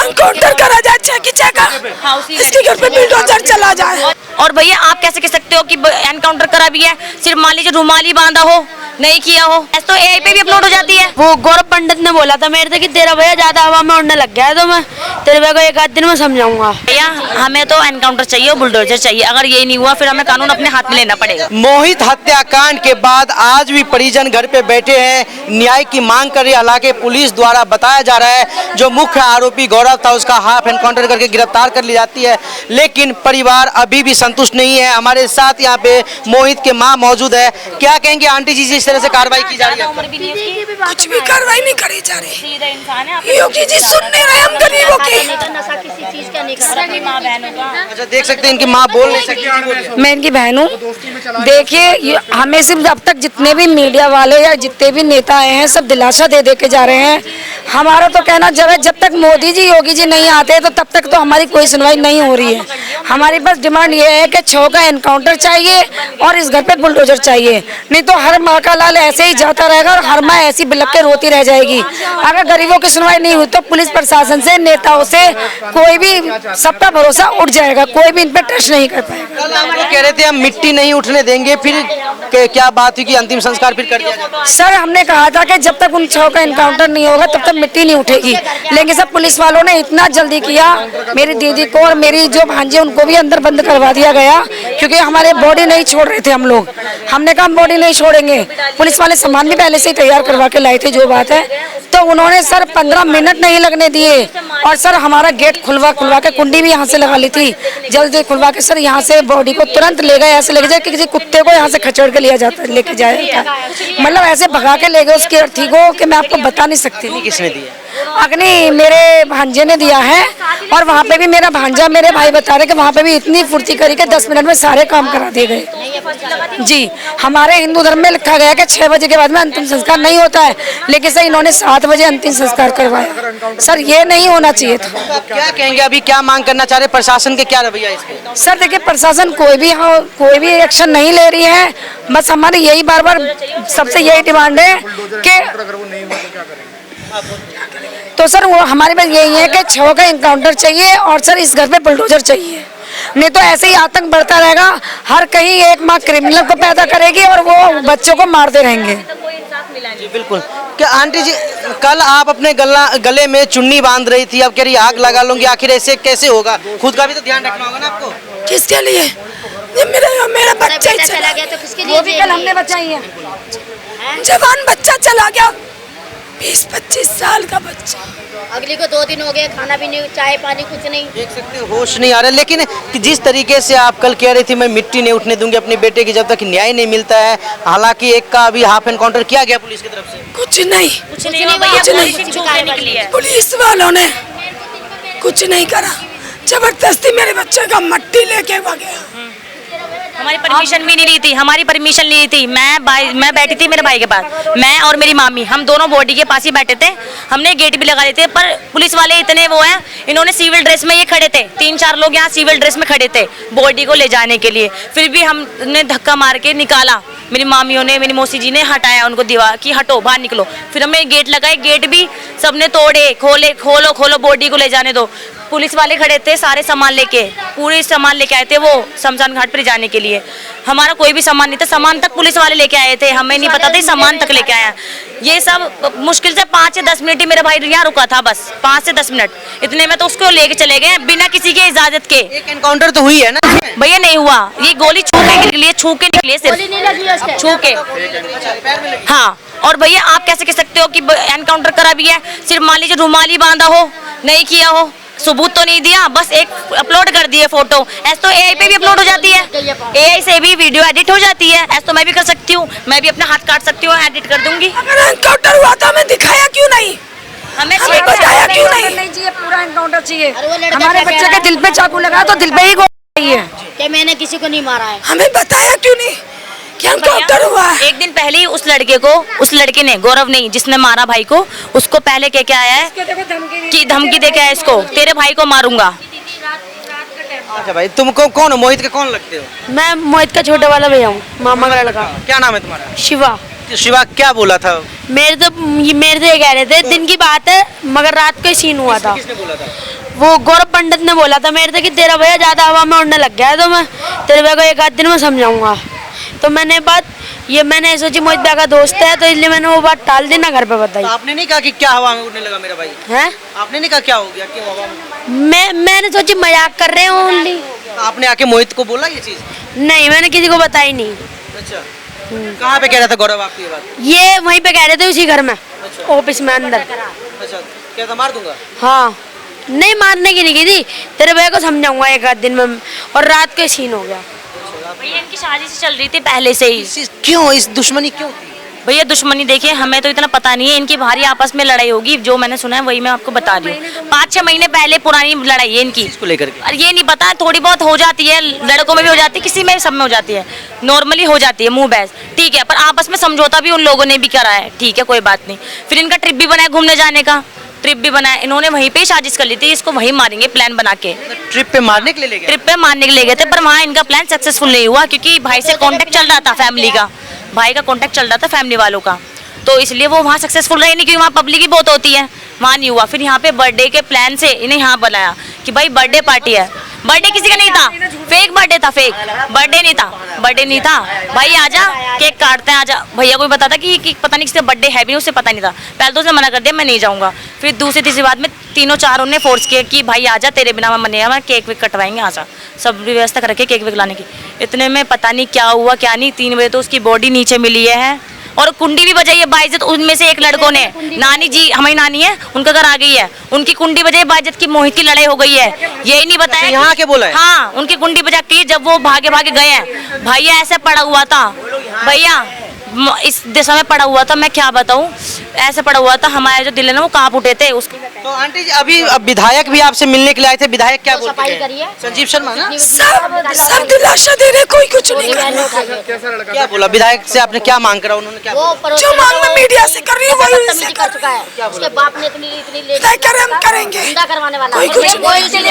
Encounter करा जाए, इसके घर पे बुलडोजर चला जाए। और भैया आप कैसे कह सकते हो कि एनकाउंटर करा भी है, सिर्फ मान लीजिए रुमाली बांधा हो, नहीं किया हो, ऐसे तो एआई पे भी अपलोड हो जाती है। वो गौरव पंडित ने बोला था मेरे से कि तेरा भैया ज्यादा हवा में उड़ने लग गया है, तो मैं तेरे भैया को एक आध दिन में समझाऊंगा। भैया हमें तो एनकाउंटर चाहिए और बुलडोजर चाहिए, अगर ये नहीं हुआ फिर हमें कानून अपने हाथ में लेना पड़ेगा। मोहित हत्याकांड के बाद आज भी परिजन घर पे बैठे हैं, न्याय की मांग कर रहे हैं। हालांकि पुलिस द्वारा बताया जा रहा है जो मुख्य आरोपी गौरव था उसका हाफ एनकाउंटर करके गिरफ्तार कर ली जाती है, लेकिन परिवार अभी भी संतुष्ट नहीं है। हमारे साथ यहाँ पे मोहित के माँ मौजूद है। क्या कहेंगे आंटी जी, जिस तरह से कार्रवाई की जा रही है? कुछ भी कार्रवाई नहीं करी जा रही। योगी जी सुन नहीं रहे हम गरीबों की। अच्छा, देख सकते हैं इनकी माँ बोल नहीं सकती। मैं इनकी बहन हूँ। देखिए हमें सिर्फ अब तक जितने भी मीडिया वाले या जितने भी नेता आए हैं सब दिलासा दे के जा रहे हैं। हमारा तो कहना जब तक मोदी जी योगी जी नहीं आते तो तब तक तो हमारी कोई सुनवाई नहीं हो रही है। हमारी बस डिमांड ये है कि 6 का एनकाउंटर चाहिए और इस घर पे बुलडोजर चाहिए, नहीं तो हर माँ का लाल ऐसे ही जाता रहेगा और हर माँ ऐसी बिलक के रोती रह जाएगी। अगर गरीबों की सुनवाई नहीं हुई तो पुलिस प्रशासन से, नेताओं से, कोई भी सबका भरोसा उठ जाएगा, कोई भी इन पर ट्रस्ट नहीं कर पाएगा। वो कह रहे थे हम मिट्टी नहीं उठने देंगे, फिर क्या बात हुई कि अंतिम संस्कार फिर कर दिया जाए? सर हमने कहा था कि जब तक उन 6 का एनकाउंटर नहीं होगा तब तक मिट्टी नहीं उठेगी, लेकिन सब पुलिस वालों ने इतना जल्दी किया। मेरी दीदी को और मेरी जो भांजी उनको भी अंदर बंद करवा दिया गया, क्योंकि हमारे बॉडी नहीं छोड़ रहे थे हम लोग। हमने कहा हम बॉडी नहीं छोड़ेंगे। पुलिस वाले सामान भी पहले से ही तैयार करवा के लाए थे, जो बात है। तो उन्होंने सर 15 मिनट नहीं लगने दिए और सर हमारा गेट खुलवा के कुंडी भी यहाँ से लगा ली थी, जल्दी खुलवा के सर यहाँ से बॉडी को तुरंत ले गए। ऐसे ले जाए कि किसी कुत्ते को यहाँ से खचेड़ के लिया जाता, लेके जाया था, मतलब ऐसे भगा के ले गए उसकी अर्थी को कि मैं आपको बता नहीं सकती। किसने दिया? अग्नि मेरे भांजे ने दिया है, और वहाँ पे भी मेरा भांजा मेरे भाई बता रहे कि वहाँ पे भी इतनी फुर्ती करी कि 10 मिनट में सारे काम करा दिए गए। जी हमारे हिंदू धर्म में लिखा गया कि 6 बजे के बाद में अंतिम संस्कार नहीं होता है, लेकिन सर इन्होंने 7 बजे अंतिम संस्कार करवाया। सर ये नहीं होना चाहिए था। तो क्या कहेंगे, अभी क्या मांग करना चाह रहे प्रशासन के, क्या रवैया इस पे? सर देखिए प्रशासन कोई भी एक्शन नहीं ले रही है। बस हमारी यही बार बार सबसे यही डिमांड है कि तो सर वो हमारे पास यही है कि 6 का एनकाउंटर चाहिए और सर इस घर पे बुलडोजर चाहिए, नहीं तो ऐसे ही आतंक बढ़ता रहेगा। हर कहीं एक माँ क्रिमिनल को पैदा करेगी और वो बच्चों को मारते रहेंगे। जी बिल्कुल। क्या आंटी जी, कल आप अपने गले में चुन्नी बांध रही थी, अब कह रही आग लगा लूंगी, आखिर ऐसे कैसे होगा? खुद का भी तो ध्यान रखना होगा ना आपको। किसके लिए? ये मेरा बच्चा ही चला गया, तो किसके लिए? वो भी कल हमने बचाई है। जवान बच्चा चला गया, 20-25 साल का बच्चा। अगली को 2 दिन हो गए, खाना भी नहीं, चाय पानी कुछ नहीं। देख सकते हो होश नहीं आ रहा। लेकिन जिस तरीके से आप कल कह रही थी मैं मिट्टी नहीं उठने दूंगी अपने बेटे की जब तक न्याय नहीं मिलता है, हालांकि एक का अभी हाफ एनकाउंटर किया गया पुलिस की तरफ से। कुछ नहीं पुलिस वालों ने कुछ नहीं करा, जबरदस्ती मेरे बच्चे का मट्टी लेके भागे। हमारी परमिशन भी नहीं ली थी, हमारी परमिशन ली थी। मैं बैठी थी मेरे भाई के पास, मैं और मेरी मामी, हम दोनों बॉडी के पास ही बैठे थे। हमने गेट भी लगा लिए थे, पर पुलिस वाले इतने वो हैं, इन्होंने सिविल ड्रेस में ये खड़े थे, 3-4 लोग यहाँ सिविल ड्रेस में खड़े थे बॉडी को ले जाने के लिए। फिर भी हमने धक्का मार के निकाला, मेरी मामियों ने, मेरी मौसी जी ने हटाया उनको, दीवार की हटो बाहर निकलो। फिर हमने गेट लगाए, गेट भी सबने तोड़े, खोलो बॉडी को ले जाने दो। पुलिस वाले खड़े थे सारे सामान लेके, पूरे सामान लेके आए थे वो शमशान घाट पर जाने के लिए। हमारा कोई भी सामान नहीं था, सामान तक पुलिस वाले लेके आए थे, हमें नहीं पता था सामान तक लेके आया। ये सब मुश्किल से 5 से 10 मिनट ही मेरा भाई यहाँ रुका था, बस 5 से 10 मिनट, इतने में तो उसको लेके चले गए बिना किसी के इजाजत के। एक एनकाउंटर तो हुई है ना भैया? नहीं हुआ, ये गोली छू के निकली सिर्फ छू के। हाँ, और भैया आप कैसे कह सकते हो कि एनकाउंटर करा भी है, सिर्फ मान लीजिए रुमाली बांधा हो, नहीं किया हो, सबूत तो नहीं दिया, बस एक अपलोड कर दिए फोटो। ऐसे तो एआई पे भी अपलोड हो जाती है, एआई से भी वीडियो एडिट हो जाती है। ऐसे तो मैं भी कर सकती हूँ, मैं भी अपना हाथ काट सकती हूँ, एडिट कर दूंगी। अगर एनकाउंटर हुआ था हमें दिखाया क्यों नहीं? हमें बताया क्यों नहीं? चाहिए पूरा एनकाउंटर चाहिए। हमारे बच्चे के दिल पे चाकू लगा तो दिल पे ही गोली है कि मैंने किसी को नहीं मारा है, हमें बताया क्यों नहीं कि एनकाउंटर हुआ है? एक दिन पहले ही उस लड़के ने, गौरव नहीं जिसने मारा भाई को, उसको पहले कह के आया है कि धमकी दे के आया इसको, तेरे भाई को मारूंगा। अच्छा भाई, तुमको कौन हो? मोहित के कौन लगते हो? मैं मोहित का छोटा वाला भैया हूँ, मामा का लड़का। क्या नाम है तुम्हारा? शिवा। शिवा क्या बोला था? मेरे से ये कह रहे थे दिन की बात है मगर रात को ही सीन हुआ था। किसने बोला था? वो गौरव पंडित ने बोला था मेरे से कि तेरा भैया ज्यादा हवा में उड़ने लग गया है तो मैं तेरे भैया को एक आध दिन में समझाऊंगा। तो मैंने सोची मोहित भैया का दोस्त है तो इसलिए मैंने वो बात टाल दी ना घर पे बताई। तो आपने नहीं कहा कि क्या हवा में उड़ने लगा मेरा भाई? हैं आपने नहीं कहा क्या हो गया, क्यों हवा में? मैंने सोची मजाक कर रहे हो ओनली। तो आपने आके मोहित को बोला ये चीज? नहीं मैंने किसी को बताई नहीं। अच्छा, कहाँ पे कह रहा था गौरव आपको ये बात? ये वहीं पे कह रहे थे उसी घर में ऑफिस में अंदर। अच्छा, क्या था मार दूंगा? हाँ नहीं मारने की नहीं की थी, तेरे भैया को समझाऊंगा एक आध दिन में और रात को ही सीन हो गया। भैया इनकी साजिश चल रही थी पहले से ही। क्यों इस दुश्मनी क्यों थी? भैया दुश्मनी देखिए हमें तो इतना पता नहीं है, इनकी भारी आपस में लड़ाई होगी, जो मैंने सुना है वही मैं आपको बता रही हूँ। 5-6 महीने पहले पुरानी लड़ाई है इनकी, इसको लेकर के। और ये नहीं पता, थोड़ी बहुत हो जाती है, लड़कों में भी हो जाती है, किसी में सब में हो जाती है, नॉर्मली हो जाती है मुंह बहस, ठीक है। पर आपस में समझौता भी उन लोगों ने भी करा है, ठीक है कोई बात नहीं। फिर इनका ट्रिप भी बनाया, घूमने जाने का ट्रिप भी बनाया, इन्होंने वहीं पे साजिश कर ली थी, इसको वहीं मारेंगे प्लान बना के। ट्रिप पे मारने के लिए ले गए? ट्रिप पे मारने के लिए गए थे, पर वहाँ इनका प्लान सक्सेसफुल नहीं हुआ क्योंकि भाई से कांटेक्ट चल रहा था फैमिली का, भाई का कांटेक्ट चल रहा था फैमिली वालों का, तो इसलिए वो वहाँ सक्सेसफुल रहे नहीं क्योंकि वहाँ पब्लिक ही बहुत होती है, वहाँ नहीं हुआ। फिर यहाँ पे बर्थडे के प्लान से इन्हें यहाँ बुलाया कि भाई बर्थडे पार्टी है, बर्थडे किसी का नहीं था, फेक बर्थडे था, फेक बर्थडे नहीं था, बर्थडे नहीं था, भाई आजा केक काटते हैं आजा। भैया को भी पता था कि पता नहीं किसका बर्थडे है भी नहीं, उसे पता नहीं था, पहले तो उसने मना कर दिया मैं नहीं जाऊँगा। फिर दूसरी तीसरी बात में तीनों चारों ने फोर्स किया कि भाई आजा तेरे बिना मैं मनेगा, मैं केक वेक कटवाएंगे, आजा सब व्यवस्था कर रखी केक वेक लाने की। इतने में पता नहीं क्या हुआ क्या नहीं, 3 बजे तो उसकी बॉडी नीचे मिली है और कुंडी भी बजाई है बाइज्जत। उनमें से एक लड़कों ने, नानी जी हमारी नानी है उनका घर आ गई है, उनकी कुंडी बजाई बाइज्जत की, मोहित की लड़ाई हो गई है, यही नहीं बताया यहाँ के बोला है? हाँ उनकी कुंडी बजा के जब वो भागे भागे गए हैं, भैया ऐसे पड़ा हुआ था, भैया इस दिशा में पड़ा हुआ था, मैं क्या बताऊं, ऐसे पड़ा हुआ था, हमारे जो दिल है ना वो कांप उठे थे उसके। तो आंटी जी अभी अब विधायक भी आपसे मिलने के लिए आए थे, विधायक क्या बोलते हैं? संजीव शर्मा ना? सब दिलासा दे रहे, कोई कुछ नहीं कर रहा। क्या बोला विधायक से, आपने क्या मांग करा? उन्होंने क्या बोला? जो मांग में मीडिया से कर रही है वही उनसे कर चुका है, उसके बाप ने इतनी तय करे हम करेंगे, गुंडा करवाने वाला कोई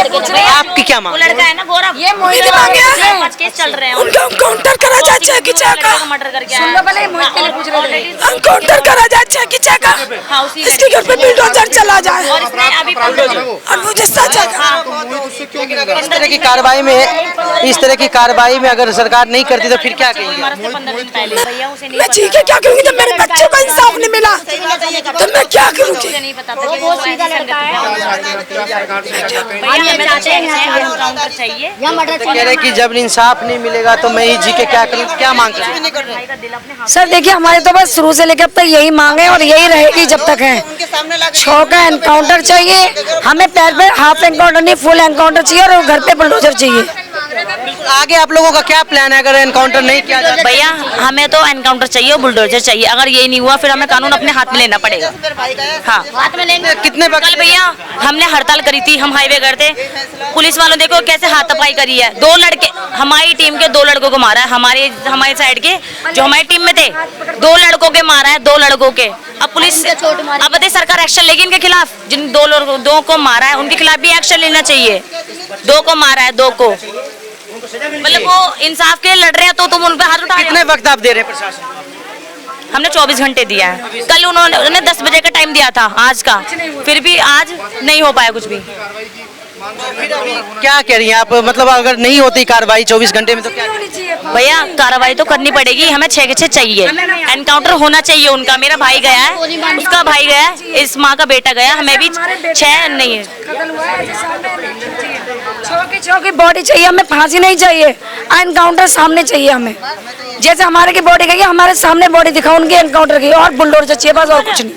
कुछ नहीं। आपकी क्या मांग? वो लड़का है ना गौरव, ये मोहित मांगे हैं, 5 केस चल रहे हैं उनका काउंटर करा जाए चेक का, मर्डर करके आया। मोहित के लिए पूछ रहे थे, काउंटर करा जाए चेक का, हाँ, उसी इसके घर पे बुलडोजर चला जाए और इसने अभी और मुझे सजा लेकिन अगर इस तरह की कार्रवाई में अगर सरकार नहीं करती तो फिर क्या कहेंगे? 15 दिन पहले भैया उसे नहीं मैं ठीक है क्या करूँगी जब मेरे बच्चे को इंसाफ नहीं मिला तो मैं क्या करूँगी? नहीं पता था कि वो सीधा लड़का है। भैया हमें तो चाहिए यहाँ मर्डर कह रहे कि जब इंसाफ नहीं मिलेगा तो मैं ही जी के क्या करूँ, क्या मांग करूँ? सर देखिए हमारे तो बस शुरू से लेकर अब तक यही मांग है और यही रहेगी जब तक है। 6 का एनकाउंटर चाहिए हमें, पैर पे हाफ एनकाउंटर नहीं फुल एनकाउंटर चाहिए और घर पे बुलडोजर चाहिए। आगे आप लोगों का क्या प्लान है अगर एनकाउंटर नहीं किया जाता? भैया हमें तो एनकाउंटर चाहिए और बुलडोजर चाहिए, अगर ये नहीं हुआ फिर हमें कानून अपने हाथ में लेना पड़ेगा। हाँ हाथ में लेंगे। कितने कल भैया हमने हड़ताल करी थी, हम हाईवे गए थे, पुलिस वालों देखो कैसे हाथापाई करी है, 2 लड़के हमारी टीम के 2 लड़कों को मारा है, हमारी साइड के जो हमारी टीम में थे 2 लड़कों के मारा है, 2 लड़कों के। अब पुलिस अब बताइए सरकार एक्शन लेगी इनके खिलाफ, जिन 2 को मारा है उनके खिलाफ भी एक्शन लेना चाहिए। 2 को मारा है, 2 को, मतलब वो इंसाफ के लिए लड़ रहे हैं तो तुम उन पे हाथ उठा रहे हो। कितने वक्त आप दे रहे हैं प्रशासन को? हमने 24 घंटे दिया है, कल उन्होंने 10 बजे का टाइम दिया था आज का, फिर भी आज नहीं हो पाया कुछ भी। क्या कह रही हैं आप, मतलब अगर नहीं होती कार्रवाई 24 घंटे में तो क्या? भैया कार्रवाई तो करनी पड़ेगी, हमें 6 के 6 चाहिए, एनकाउंटर होना चाहिए उनका। मेरा भाई गया है, उसका भाई गया है, इस माँ का बेटा गया, हमें भी 6 नहीं है। 6 की बॉडी चाहिए हमें, फांसी नहीं चाहिए, एनकाउंटर सामने चाहिए हमें। जैसे हमारे की बॉडी गई हमारे सामने बॉडी दिखाओ उनके एनकाउंटर की, और बुलडोजर चाहिए बस, और कुछ नहीं।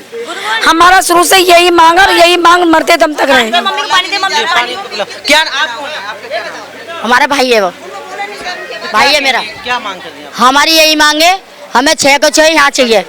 हमारा शुरू से यही मांग और यही मांग मरते दम तक रहे। मम्मी को पानी दे, मम्मी को पानी। क्या आप कौन हैं? आपका क्या नाम है? हमारा भाई है, वो भाई है मेरा। क्या मांग कर रही हैं? हमारी यही मांगे, हमें 6 को 6 यहाँ चाहिए,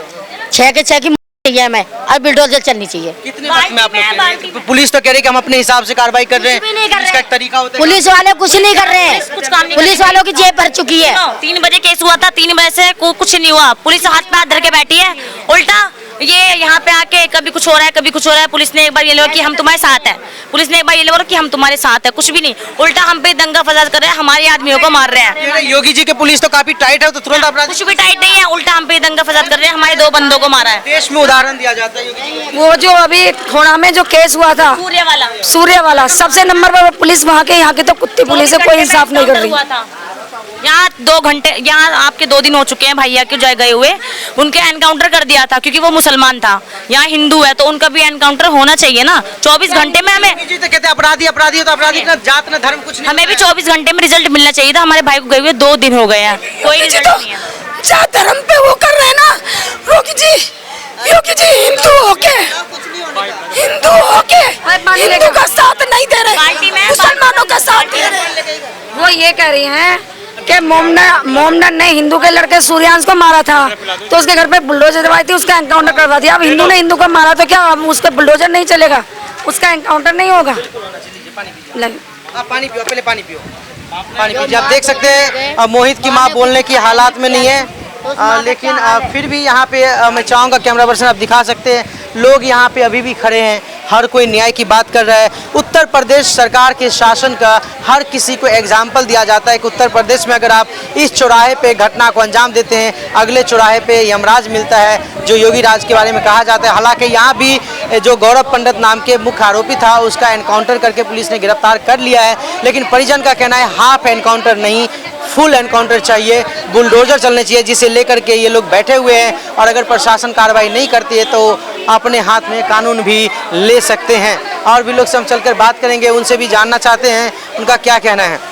6 के 6 की चाहिए हमें, और बुलडोजर चलनी चाहिए। कितने वक्त में आप लोग? पुलिस तो कह रही है कि हम अपने हिसाब से कार्रवाई कर रहे हैं, इसका एक तरीका होता है। पुलिस वाले कुछ नहीं कर रहे हैं, कुछ काम नहीं पुलिस वालों की जेब भर चुकी है। 3 बजे केस हुआ था, 3 बजे से कुछ नहीं हुआ, पुलिस हाथ पे हाथ धर के बैठी है, उल्टा ये यहाँ पे आके कभी कुछ हो रहा है कभी कुछ हो रहा है। पुलिस ने एक बार ये बोला कि हम तुम्हारे साथ हैं, पुलिस ने एक बार ये बोला कि हम तुम्हारे साथ हैं, कुछ भी नहीं, उल्टा हम पे दंगा फसाद कर रहे हैं, हमारे आदमियों को मार रहे हैं। योगी जी के पुलिस तो काफी टाइट है, तो तुरंत अपराध कुछ भी टाइट नहीं है, उल्टा हम पे दंगा फसाद कर रहे हैं, हमारे 2 बंदों को मारा है। देश में उदाहरण दिया जाता है योगी जी वो जो अभी खोड़ा में जो केस हुआ था सूर्य वाला सबसे नंबर पर पुलिस वहाँ के, यहाँ की तो कुत्ती पुलिस है, कोई इंसाफ नहीं कर रही। यहाँ 2 घंटे, यहाँ आपके 2 दिन हो चुके हैं भैया क्यों जाए गए हुए, उनके एनकाउंटर कर दिया था क्योंकि वो मुसलमान था, यहाँ हिंदू है तो उनका भी एनकाउंटर होना चाहिए ना। 24 घंटे में हमें, योगी जी तो कहते हैं अपराधी अपराधी हो तो अपराधी ना जात ना धर्म कुछ नहीं हमें भी होता है। 24 घंटे में रिजल्ट मिलना चाहिए था। हमारे भाई को गए हुए 2 दिन हो गए हैं, कोई रिजल्ट नहीं है। जात धर्म पे वो कर रहे हैं ना योगी जी हिंदू होके हिंदू का साथ नहीं दे पार्टी में रहे, मुसलमानों का साथ दे रहे हैं। वो ये कह रही हैं कि मोमडन ने हिंदू के लड़के सूर्यांश को मारा था तो उसके घर पे बुलडोजर दवाई थी, उसका एनकाउंटर करवा दिया। अब हिंदू ने हिंदू को मारा तो क्या अब उस पर बुलडोजर नहीं चलेगा, उसका एनकाउंटर नहीं होगा। आप पानी पियो, पहले पानी पियो, पानी पीजिए। आप देख सकते हैं मोहित की माँ बोलने की हालात में नहीं है, लेकिन फिर भी यहाँ पे मैं चाहूँगा कैमरा पर्सन आप दिखा सकते हैं, लोग यहाँ पे अभी भी खड़े हैं, हर कोई न्याय की बात कर रहा है। उत्तर प्रदेश सरकार के शासन का हर किसी को एग्जाम्पल दिया जाता है कि उत्तर प्रदेश में अगर आप इस चौराहे पे घटना को अंजाम देते हैं, अगले चौराहे पे यमराज मिलता है, जो योगी राज के बारे में कहा जाता है। हालांकि यहाँ भी जो गौरव पंडित नाम के मुख्य आरोपी था उसका एनकाउंटर करके पुलिस ने गिरफ्तार कर लिया है, लेकिन परिजन का कहना है हाफ एनकाउंटर नहीं, फुल एनकाउंटर चाहिए, बुलडोजर चलने चाहिए, जिसे लेकर के ये लोग बैठे हुए हैं और अगर प्रशासन कार्रवाई नहीं करती है तो अपने हाथ में कानून भी ले सकते हैं। और भी लोग से हम चलकर बात करेंगे, उनसे भी जानना चाहते हैं उनका क्या कहना है।